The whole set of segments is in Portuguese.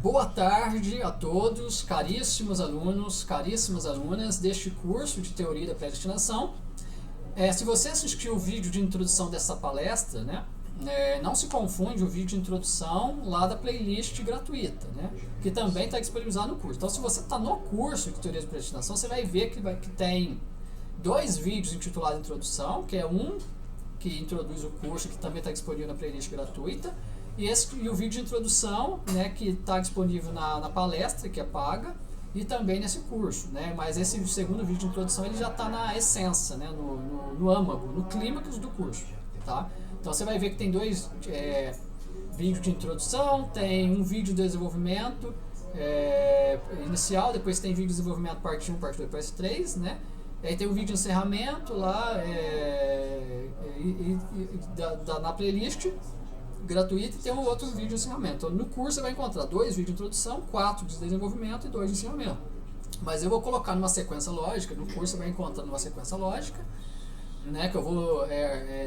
Boa tarde a todos, caríssimos alunos, caríssimas alunas deste curso de Teoria da Predestinação. Se você assistiu o vídeo de introdução dessa palestra, né, não se confunde o vídeo de introdução lá da playlist gratuita, né, que também está disponibilizado no curso. Então, se você está no curso de Teoria da Predestinação, você vai ver que tem dois vídeos intitulados Introdução, que é um que introduz o curso, que também está disponível na playlist gratuita, e o vídeo de introdução, né, que está disponível na palestra, que é paga, e também nesse curso, né, mas esse segundo vídeo de introdução ele já está na essência, né, no âmago, no clímax do curso, tá? Então você vai ver que tem dois vídeos de introdução, tem um vídeo de desenvolvimento inicial, depois tem vídeo de desenvolvimento parte 1, parte 2, parte 3, né? Aí tem um vídeo de encerramento lá na playlist gratuito, e tem um outro vídeo de encerramento. Então, no curso você vai encontrar dois vídeos de introdução, 4 de desenvolvimento e 2 de encerramento. Mas eu vou colocar numa sequência lógica, no curso você vai encontrar numa sequência lógica, né, que eu vou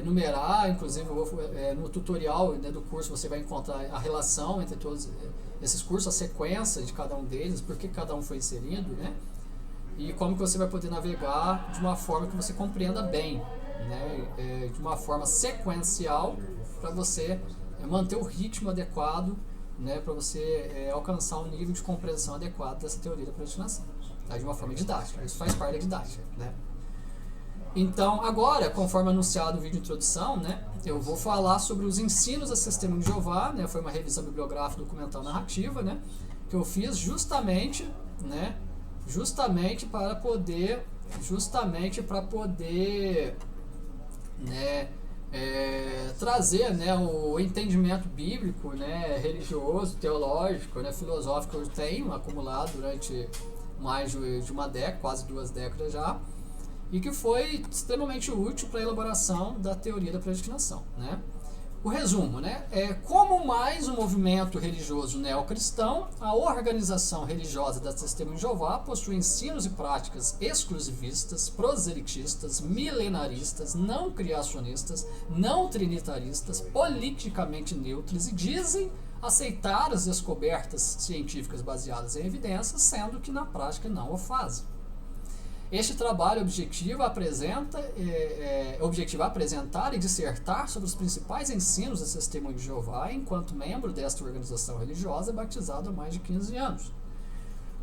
numerar, inclusive no tutorial, né, do curso você vai encontrar a relação entre todos esses cursos, a sequência de cada um deles, por que cada um foi inserido, né, e como que você vai poder navegar de uma forma que você compreenda bem, né, de uma forma sequencial, para você manter o ritmo adequado, né, para você alcançar um nível de compreensão adequado dessa teoria da predestinação, tá, de uma forma didática. Isso faz parte da didática, né? Então, agora, conforme anunciado no vídeo de introdução, né, eu vou falar sobre os ensinos da Testemunha de Jeová, né, foi uma revisão bibliográfica, documental, narrativa, né, que eu fiz justamente para poder, né, trazer, né, o entendimento bíblico, né, religioso, teológico, né, filosófico que eu tenho acumulado durante mais de uma década, quase 2 décadas já, e que foi extremamente útil para a elaboração da teoria da predestinação, né. O resumo, né, como mais um movimento religioso neocristão, a organização religiosa da Testemunha de Jeová possui ensinos e práticas exclusivistas, proselitistas, milenaristas, não criacionistas, não trinitaristas, politicamente neutros e dizem aceitar as descobertas científicas baseadas em evidências, sendo que na prática não o fazem. Este trabalho objetiva apresentar e dissertar sobre os principais ensinos da Testemunha de Jeová enquanto membro desta organização religiosa batizada há mais de 15 anos.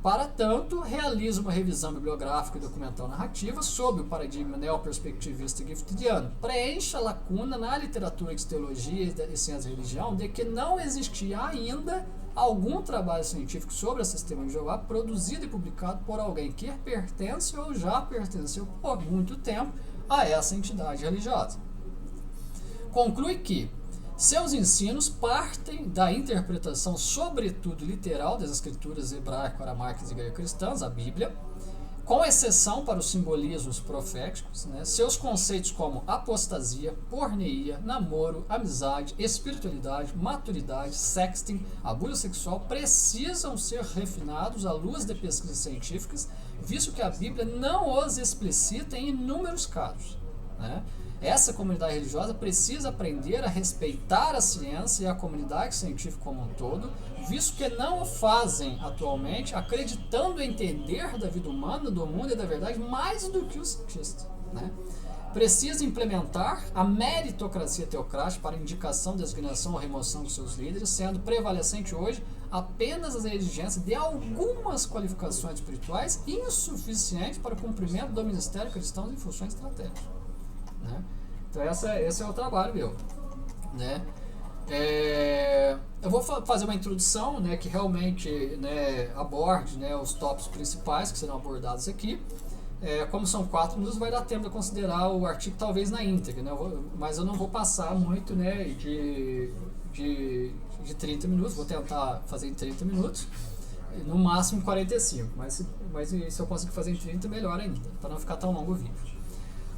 Para tanto, realiza uma revisão bibliográfica e documental narrativa sob o paradigma neoperspectivista e giftidiano. Preenche a lacuna na literatura de teologia e ciência da religião de que não existia ainda algum trabalho científico sobre a Testemunha de Jeová produzido e publicado por alguém que pertence ou já pertenceu por muito tempo a essa entidade religiosa. Conclui que seus ensinos partem da interpretação sobretudo literal das escrituras hebraico-aramaicas e grego-cristãs, a Bíblia, com exceção para os simbolismos proféticos, né, seus conceitos como apostasia, porneia, namoro, amizade, espiritualidade, maturidade, sexting, abuso sexual precisam ser refinados à luz de pesquisas científicas, visto que a Bíblia não os explicita em inúmeros casos, né? Essa comunidade religiosa precisa aprender a respeitar a ciência e a comunidade científica como um todo, visto que não o fazem atualmente, acreditando entender da vida humana, do mundo e da verdade mais do que os cientistas, né? Precisa implementar a meritocracia teocrática para indicação, designação ou remoção dos seus líderes, sendo prevalecente hoje apenas a exigência de algumas qualificações espirituais insuficientes para o cumprimento do ministério cristão em funções estratégicas, né? Então esse é o trabalho meu, né? Eu vou fazer uma introdução, né, que realmente, né, aborde, né, os tópicos principais que serão abordados aqui. Como são 4 minutos, vai dar tempo de considerar o artigo talvez na íntegra, né? Mas eu não vou passar muito, né, de 30 minutos, vou tentar fazer em 30 minutos, no máximo 45, mas se eu conseguir fazer em 30, melhor ainda, para não ficar tão longo o vídeo.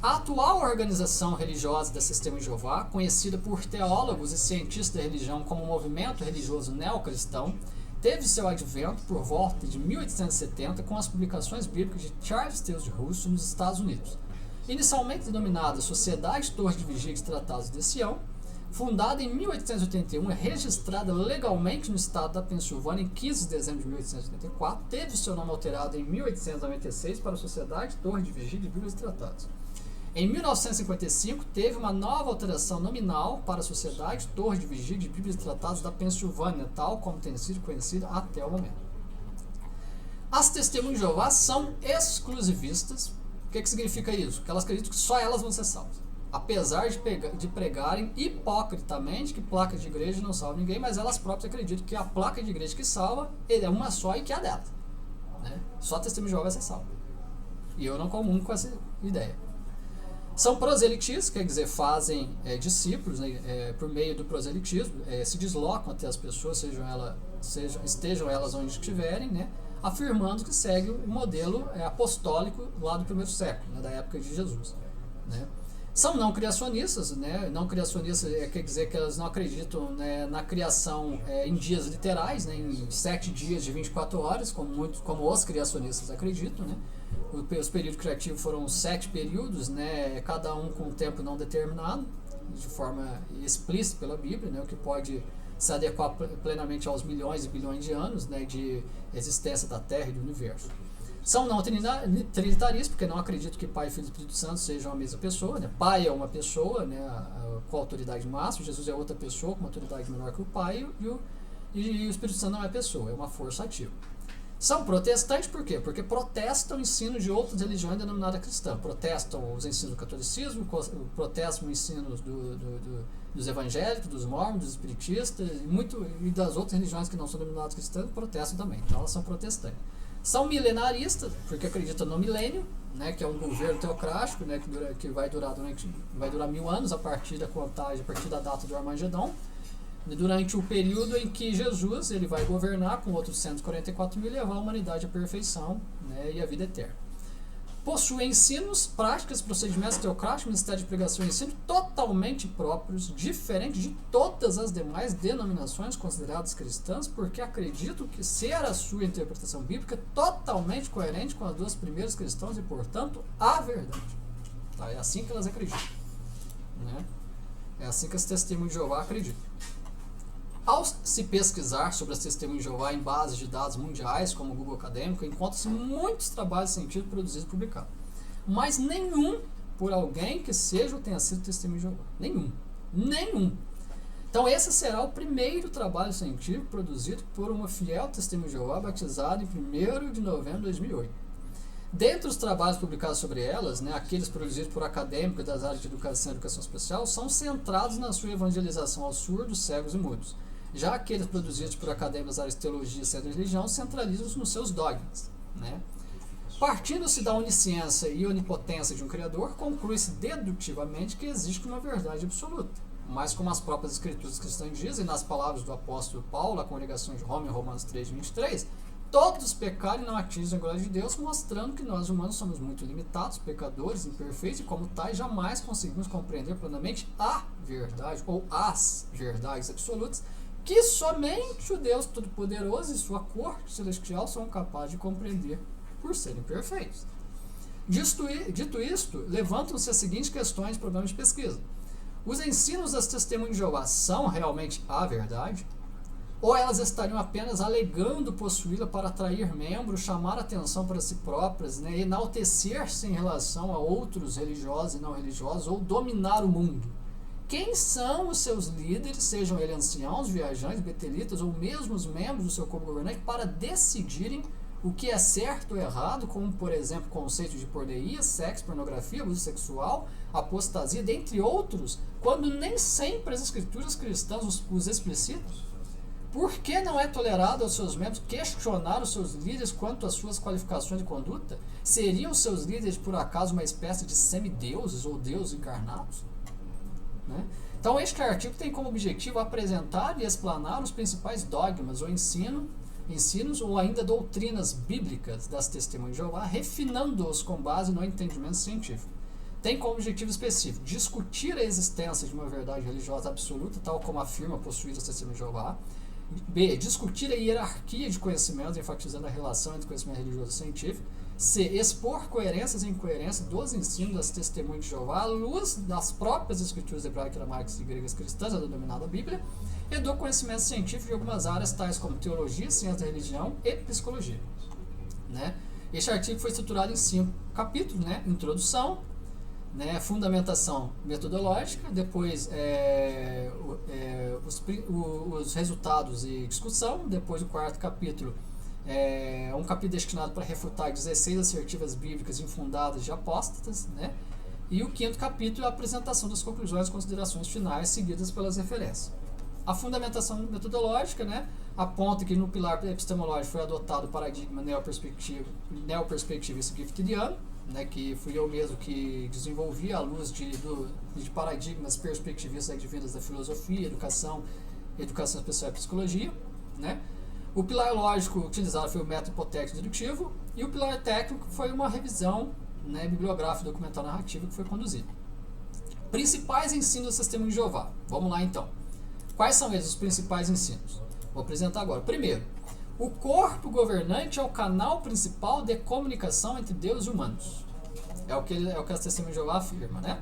A atual organização religiosa da Testemunha de Jeová, conhecida por teólogos e cientistas da religião como Movimento Religioso Neocristão, teve seu advento por volta de 1870 com as publicações bíblicas de Charles Taze Russell nos Estados Unidos. Inicialmente denominada Sociedade Torre de Vigia de Tratados de Sião, Fundada em 1881, registrada legalmente no estado da Pensilvânia em 15 de dezembro de 1884, teve seu nome alterado em 1896 para a Sociedade Torre de Vigia de Bíblias e Tratados. Em 1955, teve uma nova alteração nominal para a Sociedade Torre de Vigia de Bíblias e Tratados da Pensilvânia, tal como tem sido conhecida até o momento. As Testemunhas de Jeová são exclusivistas. O que significa isso? Que elas acreditam que só elas vão ser salvas. Apesar de pregarem hipocritamente que placa de igreja não salva ninguém, mas elas próprias acreditam que a placa de igreja que salva é uma só e que é a dela. Né? Só a Testemunha de Jeová vai ser salva. E eu não comungo com essa ideia. São proselitistas, quer dizer, fazem discípulos, né, por meio do proselitismo, se deslocam até as pessoas, estejam elas onde estiverem, né, afirmando que segue o modelo apostólico lá do primeiro século, né, da época de Jesus. Né. São não criacionistas, né? Não criacionistas quer dizer que elas não acreditam, né, na criação em dias literais, né, em 7 dias de 24 horas, como os criacionistas acreditam. Né? Os períodos criativos foram 7 períodos, né, cada um com um tempo não determinado, de forma explícita pela Bíblia, né, o que pode se adequar plenamente aos milhões e bilhões de anos, né, de existência da Terra e do Universo. São não trinitaristas, porque não acredito que Pai, Filho e Espírito Santo sejam a mesma pessoa. Né? Pai é uma pessoa, né, com autoridade máxima, Jesus é outra pessoa com uma autoridade menor que o Pai, e o Espírito Santo não é pessoa, é uma força ativa. São protestantes por quê? Porque protestam o ensino de outras religiões denominadas cristãs. Protestam os ensinos do catolicismo, protestam os ensinos dos evangélicos, dos mormons, dos espiritistas, e das outras religiões que não são denominadas cristãs, protestam também. Então elas são protestantes. São milenaristas, porque acreditam no milênio, né, que é um governo teocrático, né, que vai durar 1000 anos a partir da contagem, a partir da data do Armagedon, durante o período em que Jesus ele vai governar com outros 144 mil e levar a humanidade à perfeição, né, e à vida eterna. Possui ensinos, práticas, procedimentos teocráticos, ministério de pregação e ensino totalmente próprios, diferentes de todas as demais denominações consideradas cristãs, porque acredito que ser a sua interpretação bíblica totalmente coerente com as duas primeiras cristãs e, portanto, a verdade. Tá? É assim que elas acreditam. Né? É assim que as Testemunhas de Jeová acreditam. Ao se pesquisar sobre as Testemunhas de Jeová em bases de dados mundiais, como o Google Acadêmico, encontra-se muitos trabalhos científicos produzidos e publicados. Mas nenhum por alguém que seja ou tenha sido Testemunha de Jeová. Nenhum. Então esse será o primeiro trabalho científico produzido por uma fiel Testemunha de Jeová, batizada em 1º de novembro de 2008. Dentre os trabalhos publicados sobre elas, né, aqueles produzidos por acadêmicos das áreas de educação e educação especial, são centrados na sua evangelização aos surdos, cegos e mudos. Já aqueles produzidos por acadêmicos das áreas de teologia, ciência e religião centralizam-se nos seus dogmas. Né? Partindo-se da onisciência e onipotência de um Criador, conclui-se dedutivamente que existe uma verdade absoluta. Mas como as próprias escrituras cristãs dizem, nas palavras do apóstolo Paulo, à congregação de Roma, em Romanos 3:23, todos pecaram e não atingem a glória de Deus, mostrando que nós humanos somos muito limitados, pecadores, imperfeitos, e como tais jamais conseguimos compreender plenamente a verdade, ou as verdades absolutas, que somente o Deus Todo-Poderoso e sua corte celestial são capazes de compreender por serem perfeitos. Dito isto, levantam-se as seguintes questões e problemas de pesquisa. Os ensinos das Testemunhas de Jeová são realmente a verdade? Ou elas estariam apenas alegando possuí-la para atrair membros, chamar atenção para si próprias, né, enaltecer-se em relação a outros religiosos e não religiosos, ou dominar o mundo? Quem são os seus líderes, sejam eles anciãos, viajantes, betelitas ou mesmo os membros do seu corpo governante, para decidirem o que é certo ou errado, como, por exemplo, conceitos de porneia, sexo, pornografia, abuso sexual, apostasia, dentre outros, quando nem sempre as escrituras cristãs os explicitam? Por que não é tolerado aos seus membros questionar os seus líderes quanto às suas qualificações de conduta? Seriam seus líderes, por acaso, uma espécie de semideuses ou deuses encarnados? Né? Então, este artigo tem como objetivo apresentar e explanar os principais dogmas ou ensinos ou ainda doutrinas bíblicas das Testemunhas de Jeová, refinando-os com base no entendimento científico. Tem como objetivo específico discutir a existência de uma verdade religiosa absoluta, tal como afirma possuir as Testemunhas de Jeová, B. Discutir a hierarquia de conhecimentos, enfatizando a relação entre conhecimento religioso e científico. C. Expor coerências e incoerências dos ensinos das testemunhas de Jeová à luz das próprias escrituras hebraicas, aramaias e gregas cristãs, a denominada Bíblia, e do conhecimento científico de algumas áreas tais como teologia, ciência da religião e psicologia. Né? Este artigo foi estruturado em 5 capítulos, né? Introdução, né? Fundamentação metodológica, depois os resultados e discussão, depois o 4º capítulo um capítulo destinado para refutar 16 assertivas bíblicas infundadas de apóstatas, né? E o 5º capítulo é a apresentação das conclusões e considerações finais seguidas pelas referências. A fundamentação metodológica, né, aponta que no pilar epistemológico foi adotado o paradigma neoperspectivista giftidiano, né, que fui eu mesmo que desenvolvi à luz de paradigmas perspectivistas advindas da filosofia, educação especial e psicologia. Né. O pilar lógico utilizado foi o método hipotético dedutivo, e o pilar técnico foi uma revisão, né, bibliográfica, documental, narrativa que foi conduzida. Principais ensinos do Testemunho de Jeová. Vamos lá então. Quais são eles os principais ensinos? Vou apresentar agora. Primeiro, o corpo governante é o canal principal de comunicação entre Deus e humanos. É o que a Testemunha de Jeová afirma, né?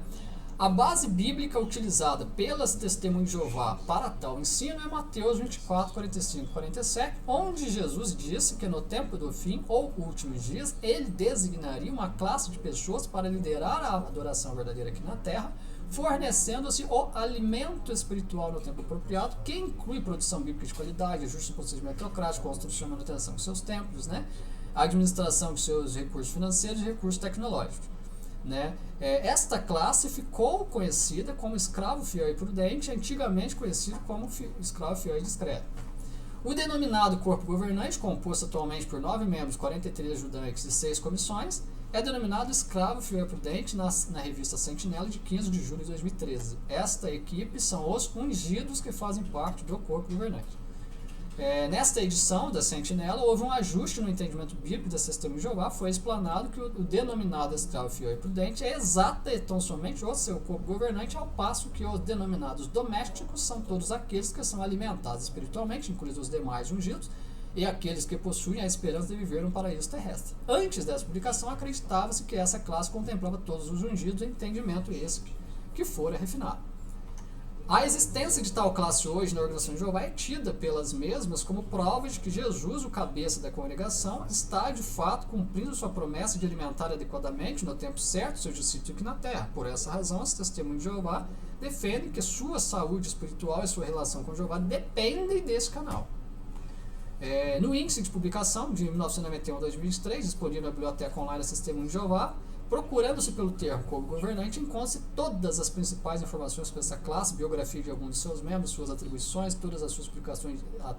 A base bíblica utilizada pelas Testemunhas de Jeová para tal ensino é Mateus 24, 45 e 47, onde Jesus disse que no tempo do fim, ou últimos dias, ele designaria uma classe de pessoas para liderar a adoração verdadeira aqui na terra, fornecendo-se o alimento espiritual no tempo apropriado, que inclui produção bíblica de qualidade, ajuste do procedimento teocrático, construção e manutenção de seus templos, né? A administração de seus recursos financeiros e recursos tecnológicos. Né? Esta classe ficou conhecida como escravo fiel e prudente, antigamente conhecido como escravo fiel e discreto. O denominado corpo governante, composto atualmente por 9 membros, 43 ajudantes e 6 comissões, é denominado escravo fiel e prudente na revista Sentinela de 15 de julho de 2013. Esta equipe são os ungidos que fazem parte do corpo governante. Nesta edição da Sentinela, houve um ajuste no entendimento bíblico das Testemunhas de Jeová. Foi explanado que o denominado escravo fiel e prudente é exata e tão somente o seu corpo governante, ao passo que os denominados domésticos são todos aqueles que são alimentados espiritualmente, incluindo os demais ungidos, e aqueles que possuem a esperança de viver um paraíso terrestre. Antes dessa publicação, acreditava-se que essa classe contemplava todos os ungidos, entendimento esse que fora refinado. A existência de tal classe hoje na Organização de Jeová é tida pelas mesmas como prova de que Jesus, o cabeça da congregação, está de fato cumprindo sua promessa de alimentar adequadamente, no tempo certo, seus discípulos aqui na terra. Por essa razão, as Testemunhas de Jeová defendem que sua saúde espiritual e sua relação com Jeová dependem desse canal. No índice de publicação de 1991 a 2023, disponível na biblioteca online das Testemunhas de Jeová, procurando-se pelo termo corpo governante, encontra-se todas as principais informações sobre essa classe, biografia de alguns de seus membros, suas atribuições, todas as suas publicações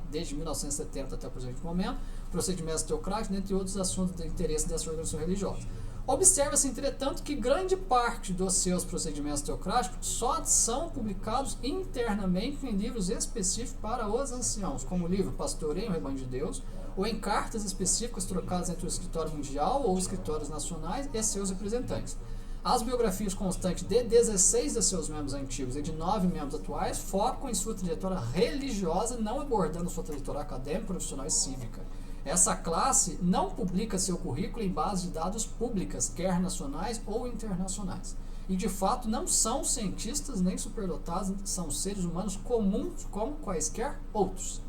desde 1970 até o presente momento, procedimentos teocráticos, dentre outros assuntos de interesse dessa organização religiosa. Observa-se, entretanto, que grande parte dos seus procedimentos teocráticos só são publicados internamente em livros específicos para os anciãos, como o livro Pastoreio o Rebanho de Deus, ou em cartas específicas trocadas entre o escritório mundial ou os escritórios nacionais e seus representantes. As biografias constantes de 16 de seus membros antigos e de 9 membros atuais focam em sua trajetória religiosa, não abordando sua trajetória acadêmica, profissional e cívica. Essa classe não publica seu currículo em bases de dados públicas, quer nacionais ou internacionais. E de fato não são cientistas nem superdotados, são seres humanos comuns como quaisquer outros.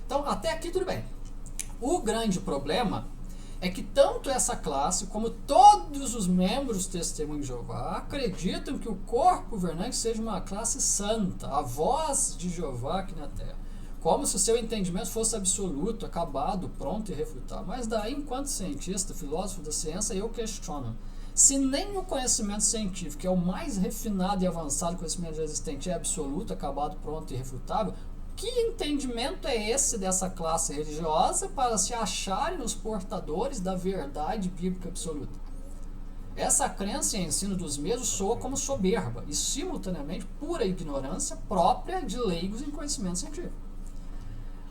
Então, até aqui tudo bem. O grande problema é que tanto essa classe como todos os membros do Testemunho de Jeová acreditam que o corpo governante seja uma classe santa, a voz de Jeová aqui na Terra, como se o seu entendimento fosse absoluto, acabado, pronto e irrefutável. Mas daí, enquanto cientista, filósofo da ciência, eu questiono. Se nem o conhecimento científico, que é o mais refinado e avançado conhecimento já existente, é absoluto, acabado, pronto e irrefutável, que entendimento é esse dessa classe religiosa para se acharem os portadores da verdade bíblica absoluta? Essa crença e ensino dos mesmos soa como soberba e, simultaneamente, pura ignorância própria de leigos em conhecimento científico.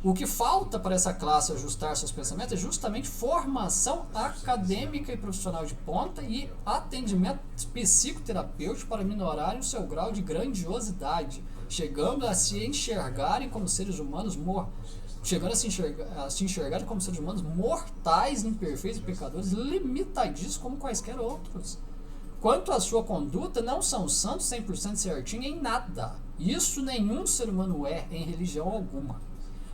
O que falta para essa classe ajustar seus pensamentos é justamente formação acadêmica e profissional de ponta e atendimento psicoterapêutico para minorarem o seu grau de grandiosidade, chegando a se enxergarem como seres humanos chegando a se enxergar como seres humanos mortais, imperfeitos e pecadores, limitadíssimos como quaisquer outros. Quanto à sua conduta, não são santos 100% certinho em nada. Isso nenhum ser humano é em religião alguma.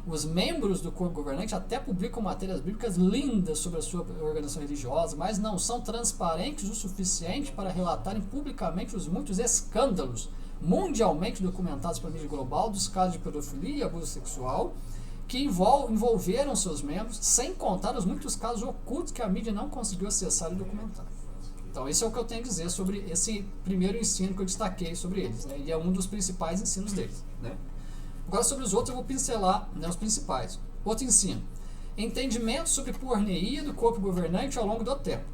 Os membros do corpo governante até publicam matérias bíblicas lindas sobre a sua organização religiosa, mas não são transparentes o suficiente para relatarem publicamente os muitos escândalos mundialmente documentados pela mídia global dos casos de pedofilia e abuso sexual que envolveram seus membros, sem contar os muitos casos ocultos que a mídia não conseguiu acessar e documentar. Então, esse é o que eu tenho a dizer sobre esse primeiro ensino que eu destaquei sobre eles, né? E é um dos principais ensinos deles, né? Agora, sobre os outros, eu vou pincelar, né, os principais. Outro ensino: entendimento sobre porneia do corpo governante ao longo do tempo.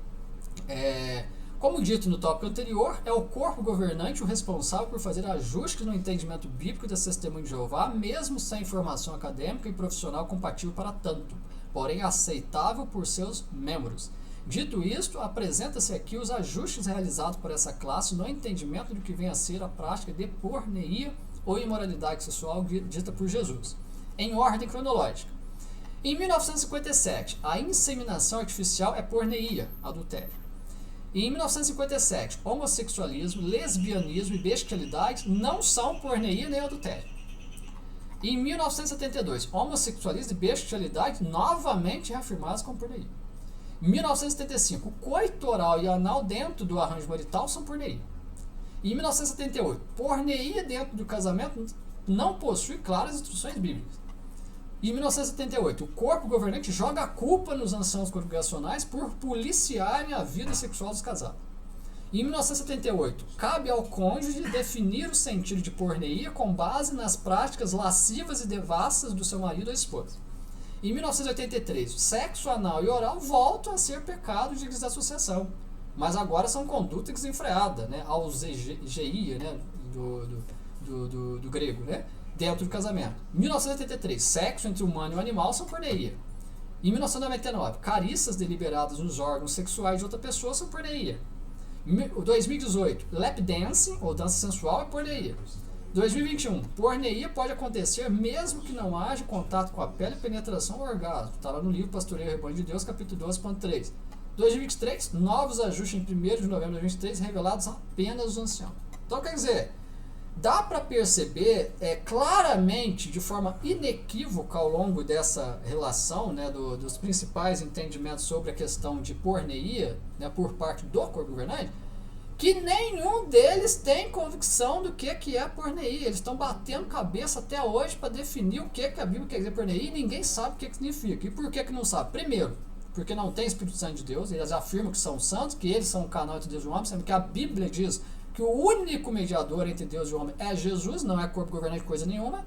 Como dito no tópico anterior, é o corpo governante o responsável por fazer ajustes no entendimento bíblico das testemunhas de Jeová, mesmo sem informação acadêmica e profissional compatível para tanto, porém aceitável por seus membros. Dito isto, apresenta-se aqui os ajustes realizados por essa classe no entendimento do que vem a ser a prática de porneia ou imoralidade sexual dita por Jesus, em ordem cronológica. Em 1957, a inseminação artificial é porneia, adultério. E em 1957, homossexualismo, lesbianismo e bestialidade não são porneia nem adultério. E em 1972, homossexualismo e bestialidade novamente reafirmados como porneia. Em 1975, coito oral e anal dentro do arranjo marital são porneia. E em 1978, porneia dentro do casamento não possui claras instruções bíblicas. E em 1978, o corpo governante joga a culpa nos anciãos congregacionais por policiarem a vida sexual dos casados. E em 1978, cabe ao cônjuge definir o sentido de porneia com base nas práticas lascivas e devassas do seu marido ou esposa. Em 1983, sexo anal e oral voltam a ser pecado de desassociação, mas agora são conduta desenfreada, né, ausegeia, né, do grego, né, dentro do casamento. Em 1983, sexo entre humano e animal são porneia. Em 1999, carícias deliberadas nos órgãos sexuais de outra pessoa são porneia. Em 2018, lap dancing, ou dança sensual, é porneia. 2021, porneia pode acontecer mesmo que não haja contato com a pele, penetração ou orgasmo. Está lá no livro Pastoreio e Rebanho de Deus, capítulo 12.3. 2023, novos ajustes em 1º de novembro de 2023, revelados apenas aos anciãos. Então, quer dizer, dá para perceber claramente, de forma inequívoca ao longo dessa relação, né, dos principais entendimentos sobre a questão de porneia, né, por parte do corpo governante, que nenhum deles tem convicção do que é porneia. Eles estão batendo cabeça até hoje para definir o que a Bíblia quer dizer porneia e ninguém sabe o que significa. E por que não sabe? Primeiro, porque não tem Espírito Santo de Deus. Eles afirmam que são santos, que eles são o canal entre Deus e o homem, sendo que a Bíblia diz que o único mediador entre Deus e o homem é Jesus, não é corpo governante coisa nenhuma.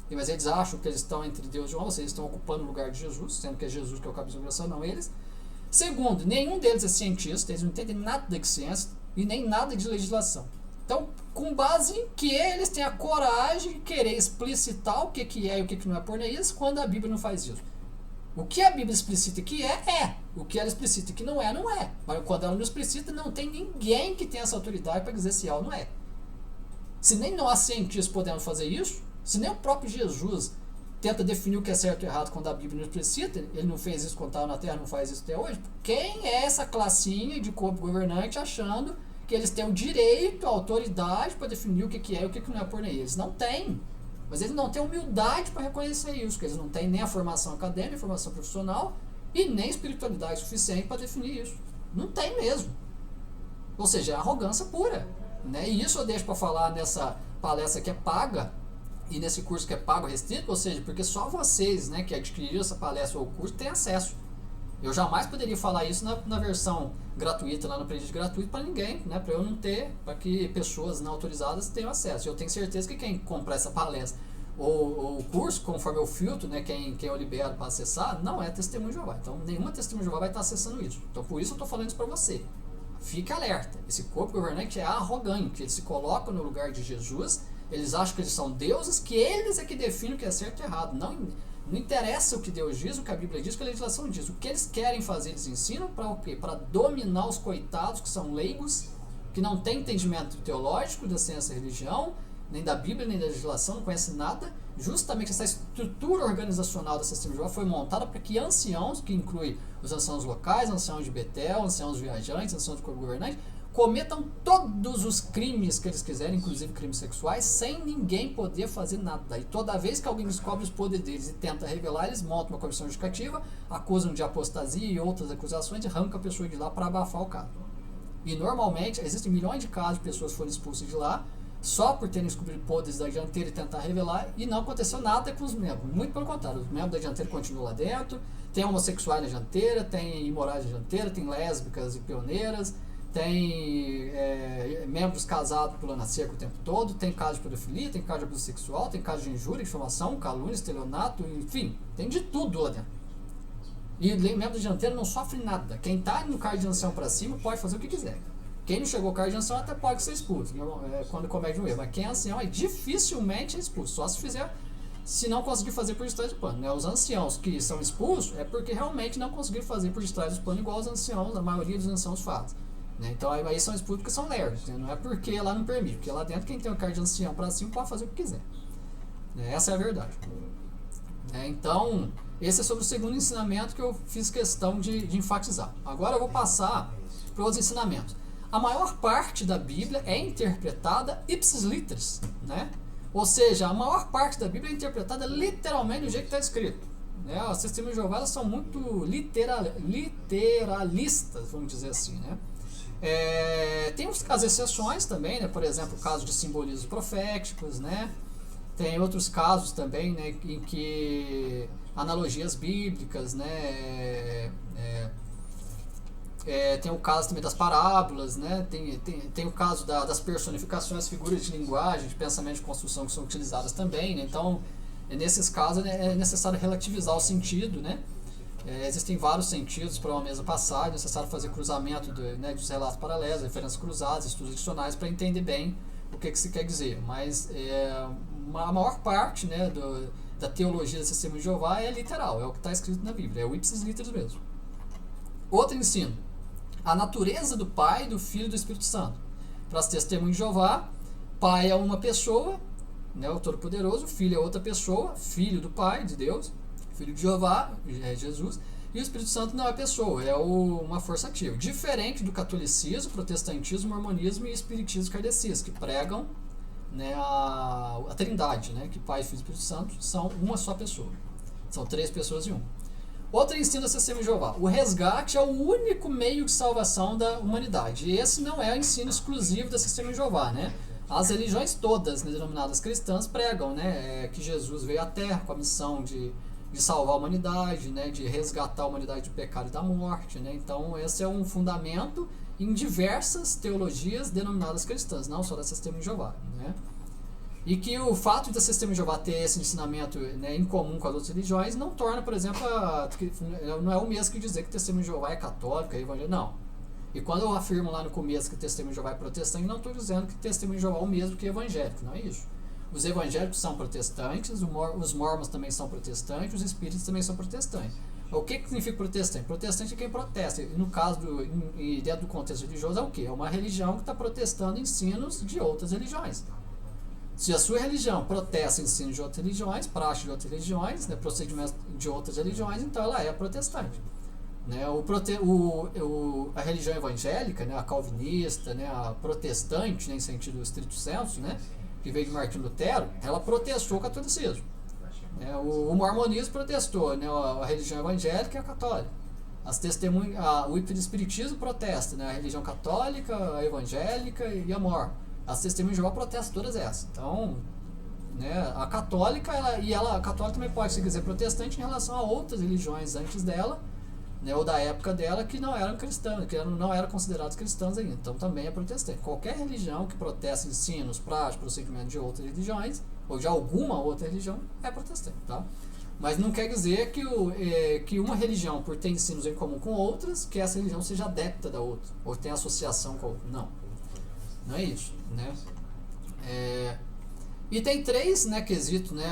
Mas eles acham que eles estão entre Deus e o homem, ou seja, eles estão ocupando o lugar de Jesus, sendo que é Jesus que é o cabeça da oração, não eles. Segundo, nenhum deles é cientista, eles não entendem nada de ciência e nem nada de legislação. Então, com base em que eles têm a coragem de querer explicitar o que é e o que não é porneia, quando a Bíblia não faz isso. O que a Bíblia explicita que é. O que ela explicita que não é. Mas quando ela não explicita, não tem ninguém que tenha essa autoridade para dizer se é ou não é. Se nem nós cientistas podemos fazer isso, se nem o próprio Jesus tenta definir o que é certo e errado quando a Bíblia não explicita, ele não fez isso quando estava na Terra, não faz isso até hoje, quem é essa classinha de corpo governante achando que eles têm o direito, a autoridade para definir o que é e o que não é porneia? Eles não têm. Mas eles não têm humildade para reconhecer isso, porque eles não têm nem a formação acadêmica, a formação profissional e nem espiritualidade suficiente para definir isso. Não tem mesmo. Ou seja, é arrogância pura, né? E isso eu deixo para falar nessa palestra que é paga e nesse curso que é pago restrito, ou seja, porque só vocês, né, que adquiriram essa palestra ou curso têm acesso. Eu jamais poderia falar isso na versão gratuita, lá no aprendiz gratuito, para ninguém, né? Para eu não ter, para que pessoas não autorizadas tenham acesso. Eu tenho certeza que quem comprar essa palestra ou o curso, conforme eu filtro, né, quem eu libero para acessar, não é testemunho de Jeová. Então, nenhuma testemunha de Jeová vai estar acessando isso. Então, por isso eu estou falando isso para você. Fique alerta. Esse corpo governante é arrogante. Eles se colocam no lugar de Jesus, eles acham que eles são deuses, que eles é que definem o que é certo e errado. Não interessa o que Deus diz, o que a Bíblia diz, o que a legislação diz. O que eles querem fazer, eles ensinam para o quê? Para dominar os coitados que são leigos, que não têm entendimento teológico da ciência da religião, nem da Bíblia, nem da legislação, não conhecem nada, Justamente essa estrutura organizacional da Assembleia de Jeová foi montada para que anciãos, que inclui os anciãos locais, anciãos de Betel, anciãos viajantes, anciãos de corpo governante, cometam todos os crimes que eles quiserem, inclusive crimes sexuais, sem ninguém poder fazer nada. E toda vez que alguém descobre os poderes deles e tenta revelar, eles montam uma comissão justificativa, acusam de apostasia e outras acusações e arrancam a pessoa de lá para abafar o caso. E normalmente, existem milhões de casos de pessoas que foram expulsas de lá, só por terem descobrido poderes da dianteira e tentar revelar, e não aconteceu nada com os membros. Muito pelo contrário, os membros da dianteira continuam lá dentro, tem homossexuais na dianteira, tem imorais na dianteira, tem lésbicas e pioneiras, tem membros casados pulando a cerca o tempo todo, tem caso de pedofilia, tem caso de abuso sexual, tem caso de injúria, difamação, calúnia, estelionato, enfim, tem de tudo lá dentro. E o membro da dianteira não sofre nada. Quem está no cargo de ancião para cima pode fazer o que quiser. Quem não chegou ao cargo de ancião até pode ser expulso quando comete um erro. Mas quem é ancião dificilmente é expulso. Só se não conseguir fazer por detrás do pano. Né? Os anciãos que são expulsos é porque realmente não conseguiram fazer por detrás do pano igual os anciãos, a maioria dos anciãos faz. Né? Então aí são expulsos porque são lerdos. Né? Não é porque lá não permite. Porque lá dentro quem tem o cargo de ancião para cima pode fazer o que quiser. Né? Essa é a verdade. Então, esse é sobre o segundo ensinamento que eu fiz questão de enfatizar. Agora eu vou passar para os ensinamentos. A maior parte da Bíblia é interpretada ipsis literis, né? Ou seja, a maior parte da Bíblia é interpretada literalmente do jeito que está escrito. Né? As Testemunhas de Jeová elas são muito literalistas, vamos dizer assim, né? Tem as exceções também, né? Por exemplo, o caso de simbolismos proféticos, né? Tem outros casos também, né, em que analogias bíblicas, né, tem o caso também das parábolas, né, tem o caso das personificações, figuras de linguagem, de pensamento de construção que são utilizadas também, né, então nesses casos é necessário relativizar o sentido, né, existem vários sentidos para uma mesma passagem, é necessário fazer cruzamento dos relatos paralelos, referências cruzadas, estudos adicionais para entender bem o que se quer dizer, mas a maior parte, né, da teologia da Testemunha de Jeová é literal, é o que está escrito na Bíblia, é o ipsis literis mesmo. Outro ensino, a natureza do Pai, do Filho e do Espírito Santo. Para as Testemunhas de Jeová, Pai é uma pessoa, né, o Todo-Poderoso, Filho é outra pessoa, Filho do Pai, de Deus, Filho de Jeová, é Jesus, e o Espírito Santo não é pessoa, é uma força ativa. Diferente do catolicismo, protestantismo, mormonismo e espiritismo kardecista, que pregam, né, a trindade, né, que Pai, Filho e Espírito Santo são uma só pessoa. São três pessoas em um. Outro ensino da Testemunha de Jeová. O resgate é o único meio de salvação da humanidade. E esse não é o ensino exclusivo da Testemunha de Jeová, né? As religiões todas, né, denominadas cristãs, pregam, né, que Jesus veio à Terra com a missão de salvar a humanidade, né, de resgatar a humanidade do pecado e da morte. Né? Então, esse é um fundamento em diversas teologias denominadas cristãs, não só da Testemunha de Jeová. Né? E que o fato da Testemunha de Jeová ter esse ensinamento, né, em comum com as outras religiões não torna, por exemplo, não é o mesmo que dizer que Testemunha de Jeová é católica, é evangélica, não. E quando eu afirmo lá no começo que Testemunha de Jeová é protestante, não estou dizendo que Testemunha de Jeová é o mesmo que evangélico, não é isso. Os evangélicos são protestantes, os mormons também são protestantes, os espíritas também são protestantes. O que significa protestante? Protestante é quem protesta. E no caso, dentro do contexto religioso, é o quê? É uma religião que está protestando ensinos de outras religiões. Se a sua religião protesta ensinos de outras religiões, práticas de outras religiões, né, procedimentos de outras religiões, então ela é protestante. Né, a religião evangélica, né, a calvinista, né, a protestante, né, em sentido estrito sensu, né, que veio de Martinho Lutero, ela protestou o catolicismo. Né, o mormonismo protestou, né, a religião evangélica e a católica. O espiritismo protesta, né, a religião católica, a evangélica e a mor. As Testemunhas de Jeová protestam todas essas. Então, né, a católica, a católica também pode se dizer protestante em relação a outras religiões antes dela, né, ou da época dela, que não eram cristãs, que não eram consideradas cristãs ainda. Então também é protestante. Qualquer religião que protesta ensinos, práticos, procedimentos de outras religiões, ou de alguma outra religião, é protestante. Tá? Mas não quer dizer que uma religião, por ter ensinos em comum com outras, que essa religião seja adepta da outra, ou tenha associação com a outra. Não. Não é isso, né? E tem três, né, quesitos, né,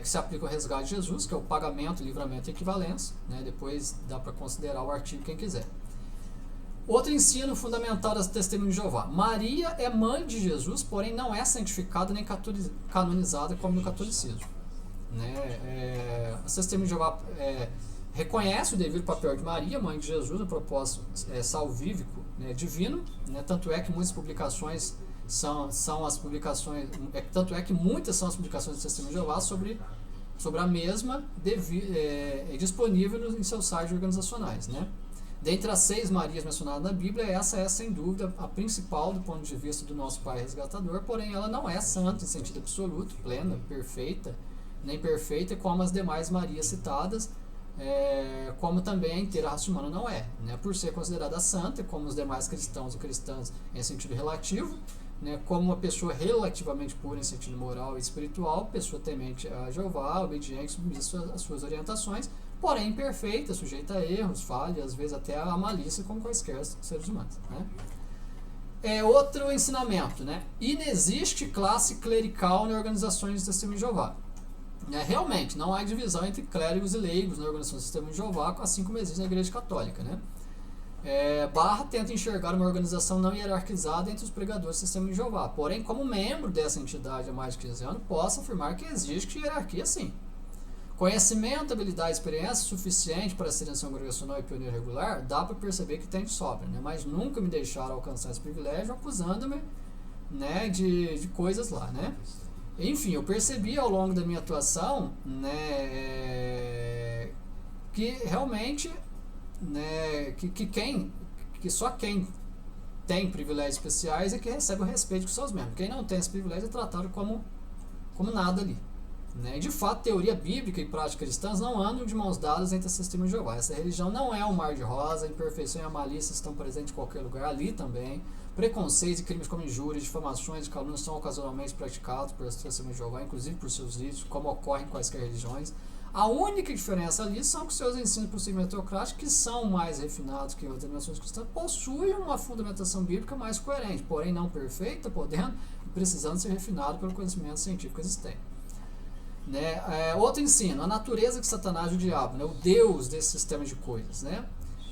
que se aplicam ao resgate de Jesus, que é o pagamento, livramento e equivalência. Né? Depois dá para considerar o artigo quem quiser. Outro ensino fundamental das Testemunhas de Jeová. Maria é mãe de Jesus, porém não é santificada nem canonizada como no catolicismo. Né? As Testemunhas de Jeová reconhece o devido papel de Maria, mãe de Jesus, no propósito salvífico, né, divino. Né? Tanto é que muitas publicações são as publicações, tanto é que muitas são as publicações das Testemunhas de Jeová sobre a mesma disponível em seus sites organizacionais. Né? Dentre as 6 Marias mencionadas na Bíblia, essa é sem dúvida a principal do ponto de vista do nosso Pai Resgatador, porém ela não é santa em sentido absoluto, plena, perfeita, nem perfeita como as demais Marias citadas, como também a inteira raça humana não é, né? Por ser considerada santa, como os demais cristãos e cristãs em sentido relativo, né? Como uma pessoa relativamente pura em sentido moral e espiritual, pessoa temente a Jeová, obediente, submissa às suas orientações, porém imperfeita, sujeita a erros, falhas, às vezes até a malícia, como quaisquer seres humanos. Né? Outro ensinamento, né? Inexiste classe clerical em organizações de Testemunhas de Jeová. Realmente, não há divisão entre clérigos e leigos na organização de Testemunhas de Jeová, assim como existe na Igreja Católica. Né? Barra tenta enxergar uma organização não hierarquizada entre os pregadores de Testemunhas de Jeová. Porém, como membro dessa entidade há mais de 15 anos, posso afirmar que existe hierarquia sim. Conhecimento, habilidade e experiência suficiente para ser ação congregacional e pioneiro regular, dá para perceber que tem de sobra, né? Mas nunca me deixaram alcançar esse privilégio acusando-me, né, de coisas lá. Né? Enfim, eu percebi ao longo da minha atuação, né, que realmente, né, que só quem tem privilégios especiais é que recebe o respeito dos seus membros. Quem não tem esse privilégio é tratado como nada ali. Né? De fato, teoria bíblica e prática cristãs não andam de mãos dadas entre as Testemunhas de Jeová. Essa religião não é um mar de rosa, a imperfeição e a malícia estão presentes em qualquer lugar, ali também. Preconceitos e crimes como injúrias, difamações e calúnias são ocasionalmente praticados por Testemunhas de Jeová, inclusive por seus líderes, como ocorre em quaisquer religiões. A única diferença ali são que seus ensinos procedimentos teocráticos, que são mais refinados que outras denominações cristãs, possuem uma fundamentação bíblica mais coerente, porém não perfeita, podendo e precisando ser refinado pelo conhecimento científico existente. Né? Outro ensino, a natureza de Satanás e o diabo, né? O Deus desse sistema de coisas. Né?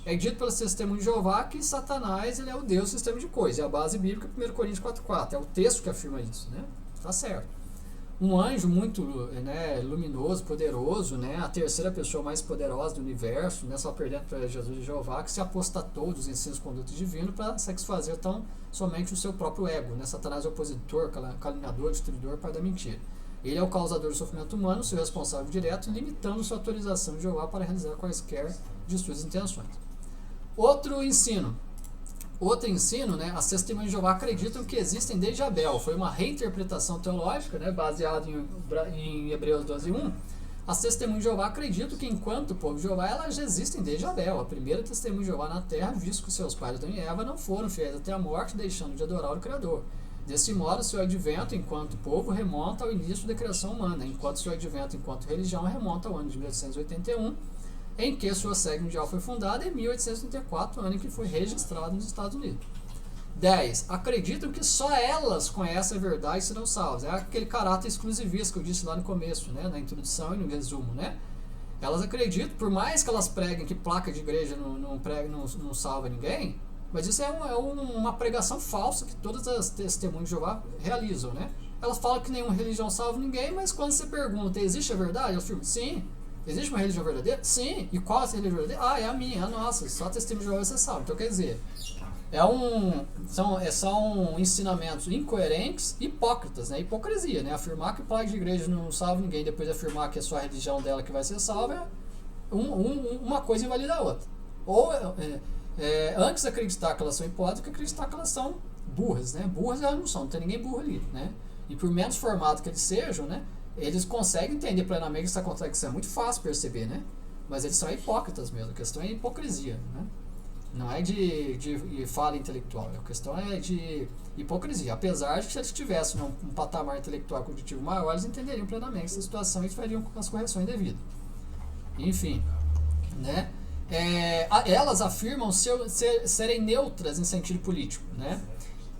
É dito pelos Testemunhos de Jeová que Satanás ele é o Deus do sistema de coisas. E a base bíblica é 1 Coríntios 4,4. É o texto que afirma isso. Né? Tá certo. Um anjo muito, né, luminoso, poderoso, né? A terceira pessoa mais poderosa do universo, né? Só perdendo para Jesus de Jeová, que se apostatou dos ensinos condutos divinos para satisfazer tão somente o seu próprio ego. Né? Satanás é opositor, caluniador, destruidor, pai da mentira. Ele é o causador do sofrimento humano, seu responsável direto, limitando sua autorização de Jeová para realizar quaisquer de suas intenções. Outro ensino, né, as Testemunhas de Jeová acreditam que existem desde Abel. Foi uma reinterpretação teológica, né, baseada em Hebreus 12:1. As Testemunhas de Jeová acreditam que, enquanto povo de Jeová, elas já existem desde Abel, a primeira Testemunha de Jeová na terra, visto que seus pais Adão e Eva não foram fiéis até a morte, deixando de adorar o Criador. Desse modo, seu advento enquanto povo remonta ao início da criação humana, enquanto seu advento enquanto religião remonta ao ano de 1881, em que sua sede mundial foi fundada, e 1834, ano em que foi registrado nos Estados Unidos. 10. Acreditam que só elas conhecem a verdade e serão salvas. É aquele caráter exclusivista que eu disse lá no começo, né, na introdução e no resumo. Né? Elas acreditam, por mais que elas preguem que placa de igreja não salva ninguém, mas isso é uma pregação falsa que todas as Testemunhas de Jeová realizam. Né? Elas falam que nenhuma religião salva ninguém, mas quando você pergunta, existe a verdade? Elas afirmam, sim. Existe uma religião verdadeira? Sim. E qual é essa religião verdadeira? Ah, é a minha, é a nossa. Só Testemunho de Jeová você sabe. Então, quer dizer, são ensinamentos incoerentes, hipócritas, né? Hipocrisia, né? Afirmar que o pai de igreja não salva ninguém, depois afirmar que é só a religião dela que vai ser salva, uma coisa invalida a outra. Ou antes acreditar que elas são hipócritas, que acreditar que elas são burras, né? Burras elas não tem ninguém burro ali, né? E por menos formado que eles sejam, né? Eles conseguem entender plenamente que isso acontece, que isso é muito fácil perceber, né? Mas eles são hipócritas mesmo, a questão é hipocrisia, né? Não é de fala intelectual, a questão é de hipocrisia. Apesar de que se eles estivessem num patamar intelectual cognitivo maior, eles entenderiam plenamente essa situação e fariam as correções devidas. Enfim, né? Elas afirmam serem neutras em sentido político, né?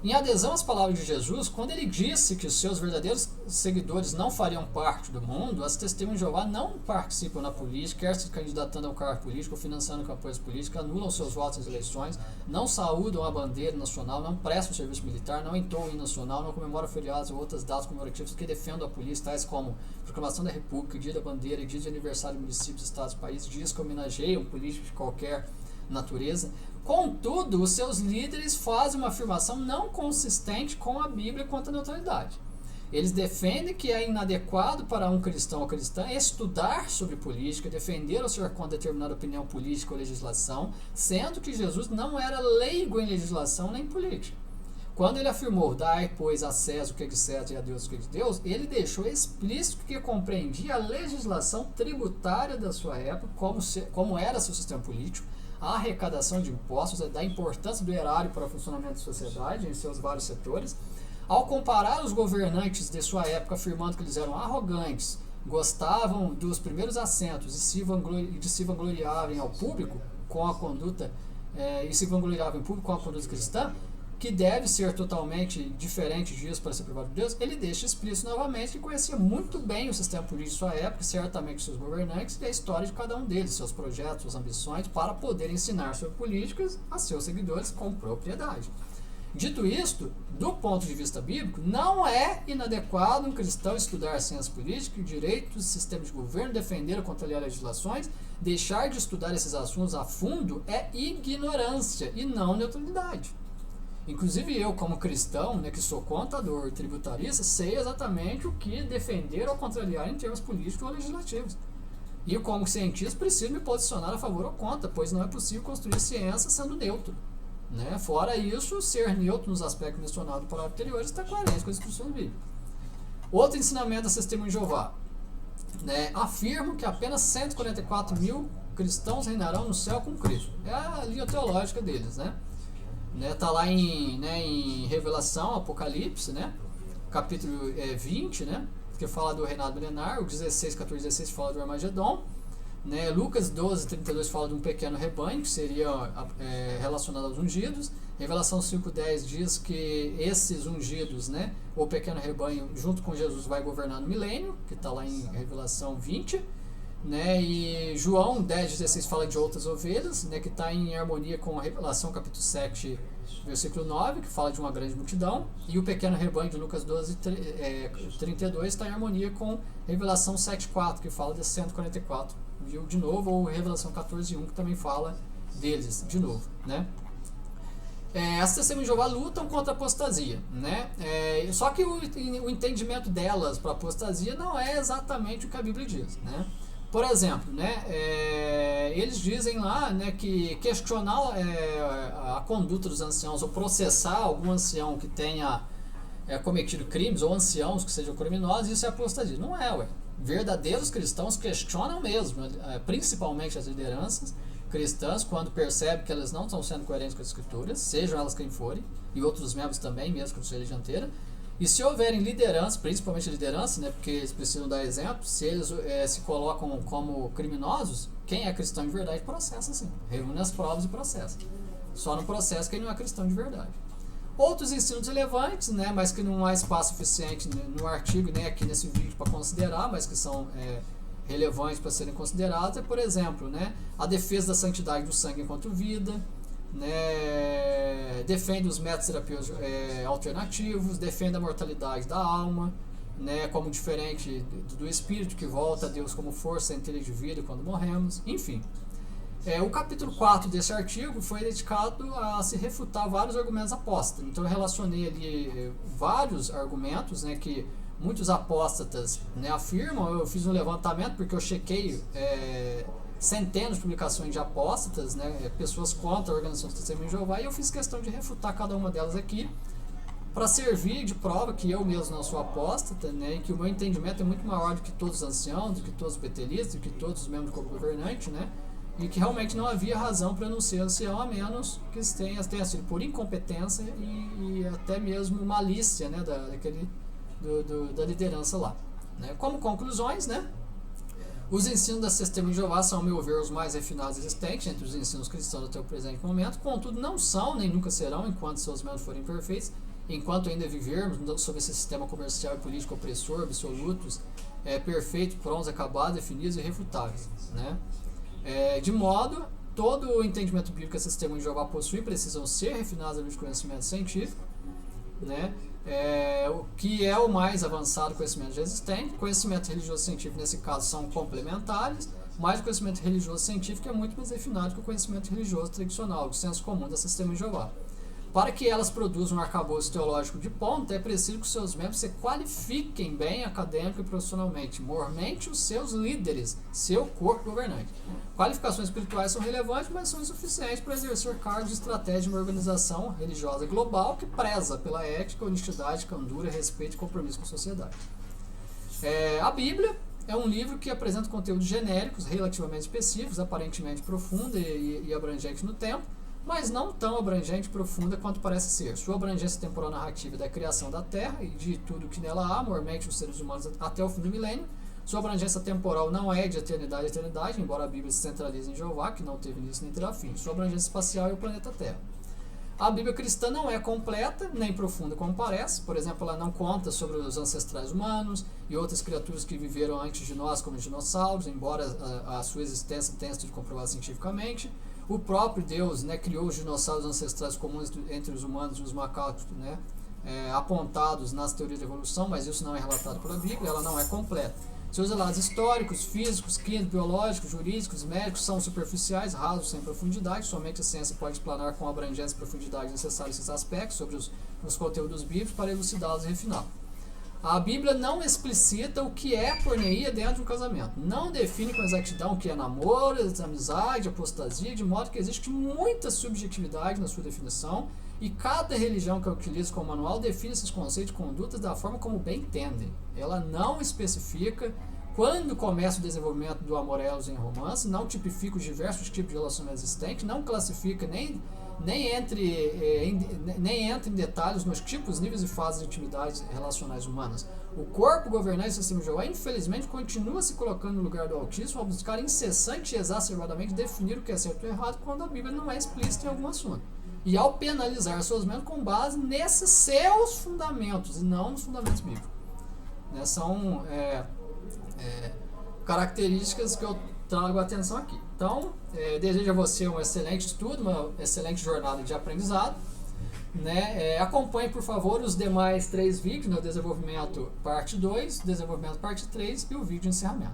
Em adesão às palavras de Jesus, quando ele disse que os seus verdadeiros seguidores não fariam parte do mundo, as testemunhas de Jeová não participam na política, quer se candidatando ao cargo político ou financiando campanhas políticas, anulam seus votos nas eleições, não saúdam a bandeira nacional, não prestam serviço militar, não entoam o hino nacional, não comemoram feriados ou outras datas comemorativas que defendam a polícia, tais como proclamação da República, dia da bandeira, dia de aniversário de municípios, estados, países, dias que homenageiam políticos de qualquer natureza. Contudo, os seus líderes fazem uma afirmação não consistente com a Bíblia quanto à neutralidade. Eles defendem que é inadequado para um cristão ou cristã estudar sobre política, defender ou ser contra determinada opinião política ou legislação, sendo que Jesus não era leigo em legislação nem política. Quando ele afirmou, dai, pois, a César o que é de César e a Deus o que é de Deus, ele deixou explícito que compreendia a legislação tributária da sua época, como era seu sistema político, a arrecadação de impostos, da importância do erário para o funcionamento da sociedade em seus vários setores. Ao comparar os governantes de sua época afirmando que eles eram arrogantes, gostavam dos primeiros assentos e se vangloriavam ao público com a conduta cristã, que deve ser totalmente diferente disso para ser privado de Deus, ele deixa explícito novamente que conhecia muito bem o sistema político de sua época, certamente seus governantes e a história de cada um deles, seus projetos, suas ambições, para poder ensinar sobre políticas a seus seguidores com propriedade. Dito isto, do ponto de vista bíblico, não é inadequado um cristão estudar ciências políticas, direitos, sistema de governo, defender ou contrariar legislações. Deixar de estudar esses assuntos a fundo é ignorância e não neutralidade. Inclusive eu, como cristão, que sou contador tributarista, sei exatamente o que defender ou contrariar em termos políticos ou legislativos. E como cientista preciso me posicionar a favor ou contra, pois não é possível construir ciência sendo neutro. Fora isso, ser neutro nos aspectos mencionados no parágrafo anterior está coerente com as instruções bíblicas. Outro ensinamento da Testemunha de Jeová. Afirma que apenas 144 mil cristãos reinarão no céu com Cristo. É a linha teológica deles, Está lá em Revelação, Apocalipse, capítulo 20, que fala do reinado milenar, o 16, 14, 16 fala do Armagedon, Lucas 12, 32 fala de um pequeno rebanho, que seria relacionado aos ungidos, Revelação 5, 10 diz que esses ungidos, o pequeno rebanho, junto com Jesus, vai governar no milênio, que está lá em Revelação 20, e João 10,16 fala de outras ovelhas, que está em harmonia com a Revelação capítulo 7, versículo 9, que fala de uma grande multidão, e o pequeno rebanho de Lucas 12, 32 está em harmonia com Revelação 7,4, que fala de 144 mil de novo, ou Revelação 14,1, que também fala deles de novo. As testemunhas de Jeová lutam contra a apostasia, só que o entendimento delas para a apostasia não é exatamente o que a Bíblia diz, Por exemplo, eles dizem lá que questionar a conduta dos anciãos ou processar algum ancião que tenha cometido crimes ou anciãos que sejam criminosos, isso é apostasia. Não é, verdadeiros cristãos questionam mesmo, principalmente as lideranças cristãs, quando percebem que elas não estão sendo coerentes com as escrituras, sejam elas quem forem, e outros membros também, mesmo que seja dianteira. E se houverem liderança, principalmente liderança, porque eles precisam dar exemplo, se eles se colocam como criminosos, quem é cristão de verdade processa sim, reúne as provas e processa. Só no processo quem não é cristão de verdade. Outros ensinos relevantes, mas que não há espaço suficiente no artigo, nem aqui nesse vídeo para considerar, mas que são relevantes para serem considerados, por exemplo, a defesa da santidade do sangue enquanto vida, defende os métodos terapêuticos alternativos, defende a mortalidade da alma, como diferente do espírito que volta a Deus como força inteira de vida quando morremos, enfim. O capítulo 4 desse artigo foi dedicado a se refutar vários argumentos apóstatas. Então eu relacionei ali vários argumentos que muitos apóstatas afirmam. Eu fiz um levantamento porque eu chequei centenas de publicações de apóstatas, pessoas contra a organização do Testemunho de Jeová, e eu fiz questão de refutar cada uma delas aqui para servir de prova que eu mesmo não sou apóstata, e que o meu entendimento é muito maior do que todos os anciãos, do que todos os betelistas, do que todos os membros do corpo governante, e que realmente não havia razão para não ser ancião, a menos que tenha sido por incompetência e até mesmo malícia da liderança lá. Como conclusões, os ensinos da Testemunha de Jeová são, ao meu ver, os mais refinados existentes entre os ensinos cristãos até o presente momento, contudo não são, nem nunca serão, enquanto seus membros forem perfeitos, enquanto ainda vivermos sob esse sistema comercial e político opressor, absolutos, perfeitos, prontos, acabados, definidos e irrefutáveis, né? De modo, todo o entendimento bíblico que esse sistema de Jeová possui precisam ser refinados à luz do conhecimento científico, né? O que é o mais avançado conhecimento já existente. Conhecimento religioso e científico, nesse caso, são complementares, mas o conhecimento religioso e científico é muito mais refinado que o conhecimento religioso tradicional, o senso comum desse sistema de Jeová. Para que elas produzam um arcabouço teológico de ponta, é preciso que os seus membros se qualifiquem bem acadêmico e profissionalmente, mormente os seus líderes, seu corpo governante. Qualificações espirituais são relevantes, mas são insuficientes para exercer cargos de estratégia de uma organização religiosa global que preza pela ética, honestidade, candura, respeito e compromisso com a sociedade. A Bíblia é um livro que apresenta conteúdos genéricos, relativamente específicos, aparentemente profunda e abrangente no tempo, mas não tão abrangente e profunda quanto parece ser. Sua abrangência temporal narrativa da criação da Terra e de tudo que nela há, mormente os seres humanos até o fim do milênio. Sua abrangência temporal não é de eternidade a eternidade, embora a Bíblia se centralize em Jeová, que não teve início nem terá fim. Sua abrangência espacial é o planeta Terra. A Bíblia cristã não é completa, nem profunda como parece. Por exemplo, ela não conta sobre os ancestrais humanos e outras criaturas que viveram antes de nós, como os dinossauros, embora a sua existência tenha sido comprovada cientificamente. O próprio Deus, né, criou os dinossauros ancestrais comuns entre os humanos e os macacos, né, apontados nas teorias da evolução, mas isso não é relatado pela Bíblia, ela não é completa. Seus relatos históricos, físicos, químicos, biológicos, jurídicos, médicos são superficiais, rasos, sem profundidade. Somente a ciência pode explanar com abrangência e profundidade necessários esses aspectos sobre os conteúdos bíblicos para elucidá-los e refiná-los. A Bíblia não explicita o que é porneia dentro do casamento. Não define com exatidão o que é namoro, amizade, apostasia, de modo que existe muita subjetividade na sua definição e cada religião que a utiliza como manual define esses conceitos e condutas da forma como bem entendem. Ela não especifica quando começa o desenvolvimento do amor eros em romance, não tipifica os diversos tipos de relacionamento existentes, não classifica nem entra em detalhes nos tipos, níveis e fases de intimidades relacionais humanas. O corpo governante do sistema de Jeová, infelizmente, continua se colocando no lugar do Altíssimo ao buscar incessante e exacerbadamente definir o que é certo ou errado quando a Bíblia não é explícita em algum assunto. E ao penalizar seus membros com base nesses seus fundamentos e não nos fundamentos bíblicos. Né? São características que eu trago a atenção aqui. Então, desejo a você um excelente estudo, uma excelente jornada de aprendizado. Né? Acompanhe, por favor, os demais 3 vídeos, né? O desenvolvimento parte 2, desenvolvimento parte 3 e o vídeo de encerramento.